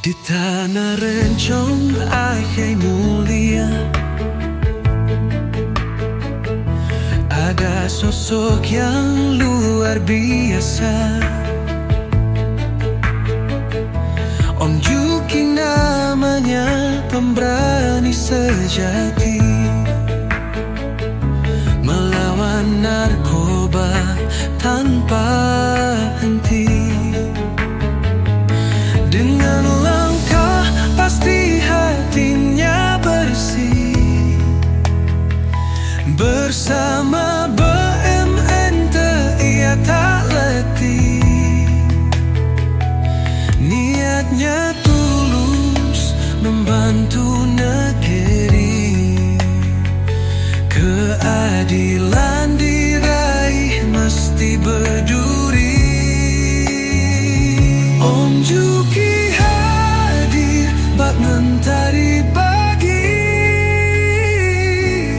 Di tanah rencong Aceh mulia, ada sosok yang luar biasa. Om Juki namanya, pemberani sejati, melawan narkoba tanpa henti. Dengan langkah pasti hatinya bersih, bersama BMNT ia tak letih. Niatnya tulus membantu negeri, keadilan diraih mesti berduri. Om Juki hadir bak mentari pagi,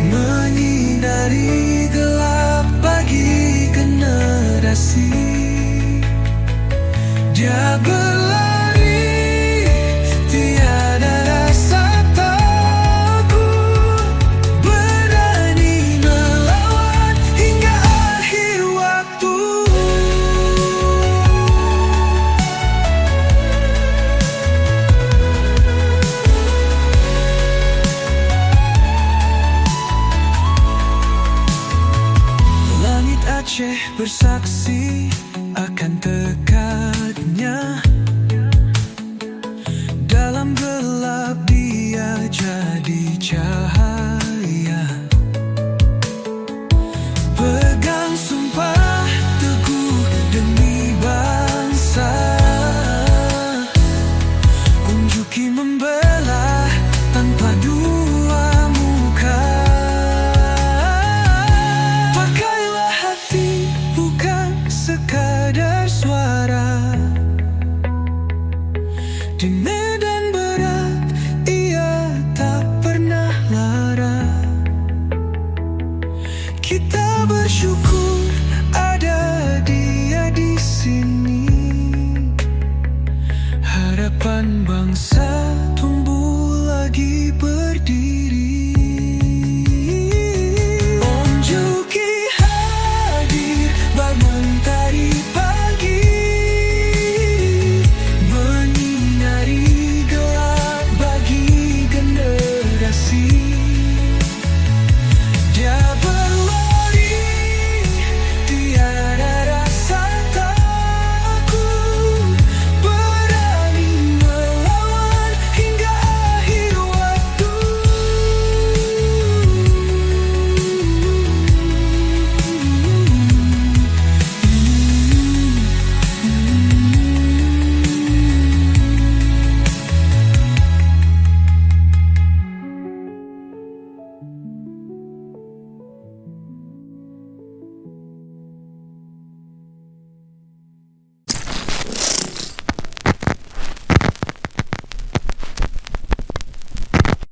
menyinari gelap bagi generasi. Dia berlari, tiada rasa takut, berani melawan hingga akhir waktu. Langit Aceh bersaksi akan tegak